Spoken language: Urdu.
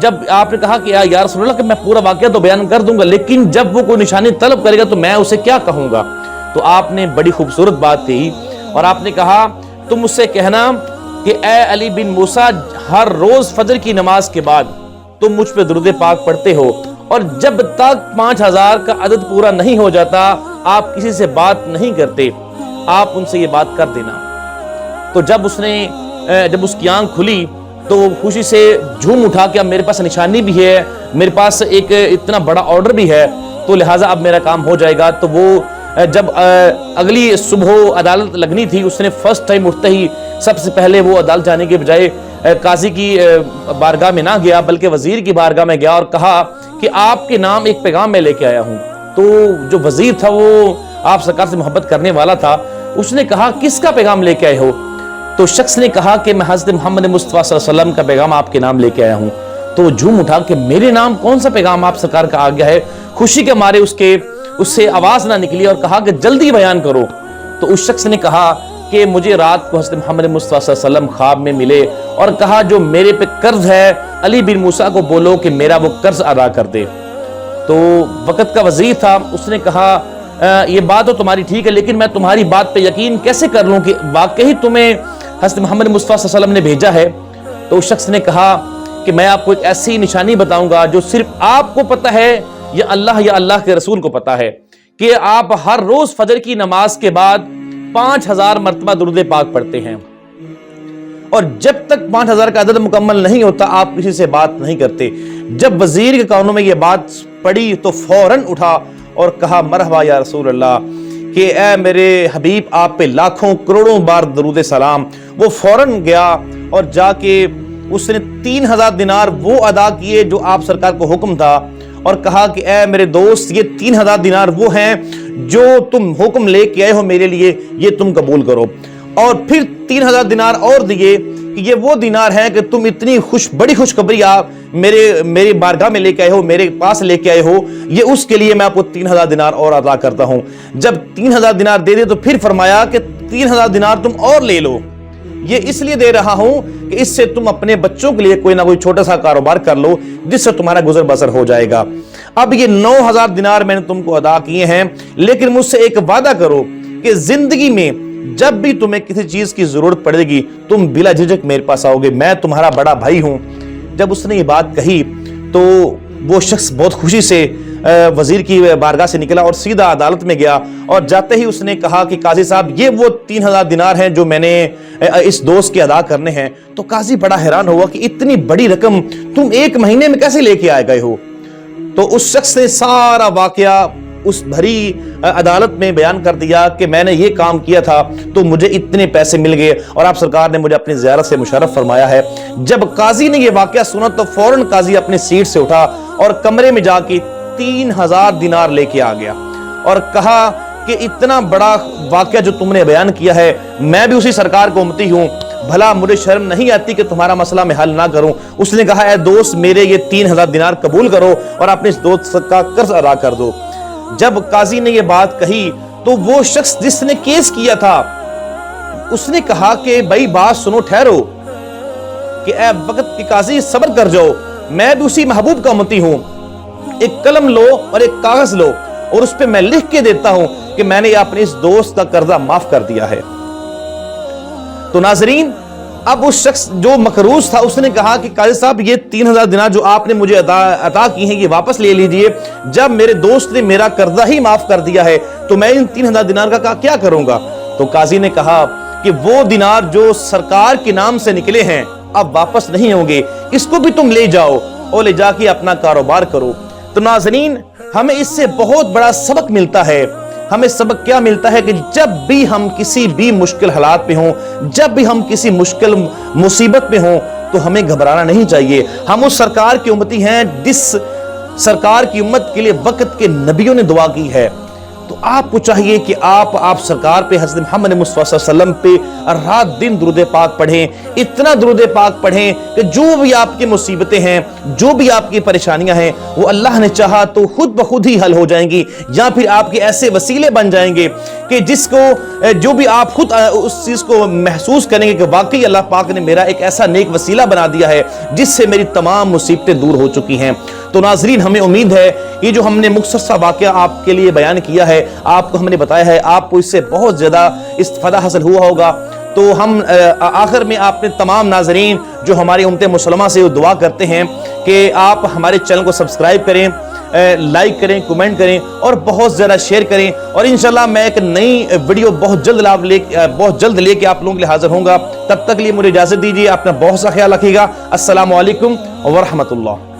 جب آپ نے کہا کہ یا رسول اللہ کہ میں پورا واقعہ تو بیان کر دوں گا، لیکن جب وہ کوئی نشانی طلب کرے گا تو میں اسے کیا کہوں گا؟ تو آپ نے بڑی خوبصورت بات کہی اور آپ نے کہا تم مجھ سے کہنا کہ اے علی بن موسیٰ، ہر روز فجر کی نماز کے بعد تم مجھ پہ درود پاک پڑھتے ہو، اور جب تک 5000 کا عدد پورا نہیں ہو جاتا آپ کسی سے بات نہیں کرتے، آپ ان سے یہ بات کر دینا۔ تو جب اس کی آنکھ کھلی تو وہ خوشی سے جھوم اٹھا کہ اب میرے پاس نشانی بھی ہے، میرے پاس ایک اتنا بڑا آرڈر بھی ہے، تو لہٰذا اب میرا کام ہو جائے گا۔ تو وہ جب اگلی صبح عدالت لگنی تھی، اس نے فرسٹ ٹائم اٹھتے ہی سب سے پہلے وہ عدالت جانے کے بجائے قاضی کی بارگاہ میں نہ گیا بلکہ وزیر کی بارگاہ میں گیا اور کہا کہ آپ کے نام ایک پیغام میں لے کے آیا ہوں۔ تو جو وزیر تھا وہ آپ سرکار سے محبت کرنے والا تھا، اس نے کہا کس کا پیغام لے کے آئے ہو؟ تو شخص نے کہا کہ میں حضرت محمد مصطفیٰ صلی اللہ علیہ وسلم کا پیغام آپ کے نام لے کے آیا ہوں۔ تو وہ جھوم اٹھا کہ میرے نام کون سا پیغام آپ سرکار کا آ گیا ہے؟ خوشی کے مارے اس سے آواز نہ نکلی اور کہا کہ جلدی بیان کرو۔ تو اس شخص نے کہا کہ مجھے رات کو حضرت محمد مصطفیٰ صلی اللہ علیہ وسلم خواب میں ملے اور کہا جو میرے پہ قرض ہے علی بن موسیٰ کو بولو کہ میرا وہ قرض ادا کر دے۔ تو وقت کا وزیر تھا، اس نے کہا یہ بات تو تمہاری ٹھیک ہے، لیکن میں تمہاری بات پہ یقین کیسے کر لوں کہ واقعی تمہیں حضرت محمد مصطفیٰ صلی اللہ علیہ وسلم نے بھیجا ہے؟ تو اس شخص نے کہا کہ میں آپ کو ایک ایسی نشانی بتاؤں گا جو صرف آپ کو پتہ ہے یا اللہ کے رسول کو پتہ ہے، کہ آپ ہر روز فجر کی نماز کے بعد 5000 مرتبہ درود پاک پڑھتے ہیں، اور جب تک 5000 کا عدد مکمل نہیں ہوتا آپ کسی سے بات نہیں کرتے۔ جب وزیر کے کانوں میں یہ بات پڑی تو فوراً اٹھا اور کہا مرحبا یا رسول اللہ، کہ اے میرے حبیب آپ پہ لاکھوں کروڑوں بار درود سلام۔ وہ فوراً گیا اور جا کے اس نے 3000 دینار وہ ادا کیے جو آپ سرکار کو حکم تھا، اور کہا کہ اے میرے دوست یہ 3000 دینار وہ ہیں جو تم حکم لے کے آئے ہو میرے لیے، یہ تم قبول کرو۔ اور پھر 3000 دینار اور دیے کہ یہ وہ دینار ہیں کہ تم اتنی بڑی خوشخبری آپ میری بارگاہ میں لے کے آئے ہو، میرے پاس لے کے آئے ہو، یہ اس کے لیے میں آپ کو 3000 دینار اور ادا کرتا ہوں۔ جب 3000 دینار دے دے تو پھر فرمایا کہ 3000 دینار تم اور لے لو، یہ اس لیے دے رہا ہوں کہ اس سے تم اپنے بچوں کے لیے کوئی نہ کوئی چھوٹا سا کاروبار کر لو جس سے تمہارا گزر بسر ہو جائے گا۔ اب یہ 9000 دینار میں نے تم کو ادا کیے ہیں، لیکن مجھ سے ایک وعدہ کرو کہ زندگی میں جب بھی تمہیں کسی چیز کی ضرورت پڑے گی تم بلا جھجک میرے پاس آؤ گے، میں تمہارا بڑا بھائی ہوں۔ جب اس نے یہ بات کہی تو وہ شخص بہت خوشی سے وزیر کی بارگاہ سے نکلا اور سیدھا عدالت میں گیا، اور جاتے ہی اس نے کہا کہ قاضی صاحب یہ وہ 3000 دینار ہیں جو میں نے اس دوست کے ادا کرنے ہیں۔ تو قاضی بڑا حیران ہوا کہ اتنی بڑی رقم تم ایک مہینے میں کیسے لے کے آئے گئے ہو؟ تو اس شخص نے سارا واقعہ اس بھری عدالت میں بیان کر دیا کہ میں نے یہ کام کیا تھا تو مجھے اتنے پیسے مل گئے اور آپ سرکار نے مجھے اپنی زیارت سے مشرف فرمایا ہے۔ جب قاضی نے یہ واقعہ سنا تو فوراً قاضی اپنی سیٹ سے اٹھا اور کمرے میں جا کے 3000 دینار لے کے آ گیا اور کہا کہ اتنا بڑا واقعہ جو تم نے بیان کیا ہے، میں بھی اسی سرکار کو امتی ہوں، بھلا مجھے شرم نہیں آتی کہ تمہارا مسئلہ میں حل نہ کروں؟ اس نے کہا اے دوست میرے یہ 3000 دینار قبول کرو اور اپنے اس دوست کا قرض ادا کر دو۔ جب قاضی نے یہ بات کہی تو وہ شخص جس نے کیس کیا تھا اس نے کہا کہ بھائی بات سنو، ٹھہرو، کہ اے وقت کے قاضی صبر کر جاؤ، میں بھی اسی محبوب کا امتی ہوں، ایک قلم لو اور ایک کاغذ لو اور اس پہ میں لکھ کے دیتا ہوں کہ میں نے اپنے اس دوست کا قرضہ معاف کر دیا ہے۔ تو ناظرین اب اس شخص جو مقروض تھا اس نے کہا کہ قاضی صاحب یہ 3000 دینار جو آپ نے مجھے عطا کی ہیں یہ واپس لے لیجئے، جب میرے دوست نے میرا قرضہ ہی معاف کر دیا ہے تو میں ان 3000 دینار کا کیا کروں گا؟ تو قاضی نے کہا کہ وہ دینار جو سرکار کے نام سے نکلے ہیں اب واپس نہیں ہوں گے، اس کو بھی تم لے جاؤ اور لے جا کے اپنا کاروبار کرو۔ تو ناظرین ہمیں اس سے بہت بڑا سبق ملتا ہے۔ ہمیں سبق کیا ملتا ہے کہ جب بھی ہم کسی بھی مشکل حالات میں ہوں، جب بھی ہم کسی مشکل مصیبت میں ہوں تو ہمیں گھبرانا نہیں چاہیے۔ ہم اس سرکار کی امتی ہیں جس سرکار کی امت کے لیے وقت کے نبیوں نے دعا کی ہے، تو آپ کو چاہیے کہ آپ سرکار پہ حضرت محمد مصطفیٰ صلی اللہ علیہ وسلم پہ رات دن درود پاک پڑھیں، اتنا درود پاک پڑھیں کہ جو بھی آپ کی مصیبتیں ہیں، جو بھی آپ کی پریشانیاں ہیں وہ اللہ نے چاہا تو خود بخود ہی حل ہو جائیں گی، یا پھر آپ کے ایسے وسیلے بن جائیں گے کہ جس کو جو بھی آپ خود اس چیز کو محسوس کریں گے کہ واقعی اللہ پاک نے میرا ایک ایسا نیک وسیلہ بنا دیا ہے جس سے میری تمام مصیبتیں دور ہو چکی ہیں۔ تو ناظرین، ہمیں امید ہے یہ جو ہم نے مختصر سا واقعہ آپ کے لیے بیان کیا ہے، آپ کو ہم نے بتایا ہے، آپ کو اس سے بہت زیادہ استفادہ حاصل ہوا ہوگا۔ تو ہم آخر میں آپ نے تمام ناظرین جو ہماری امت مسلمہ سے دعا کرتے ہیں کہ آپ ہمارے چینل کو سبسکرائب کریں، لائک کریں، کمنٹ کریں اور بہت زیادہ شیئر کریں، اور انشاءاللہ میں ایک نئی ویڈیو بہت جلد لے کے آپ لوگوں کے لیے حاضر ہوں گا۔ تب تک لیے مجھے اجازت دیجیے، اپنا بہت سا خیال رکھیے گا۔ السلام علیکم ورحمۃ اللہ۔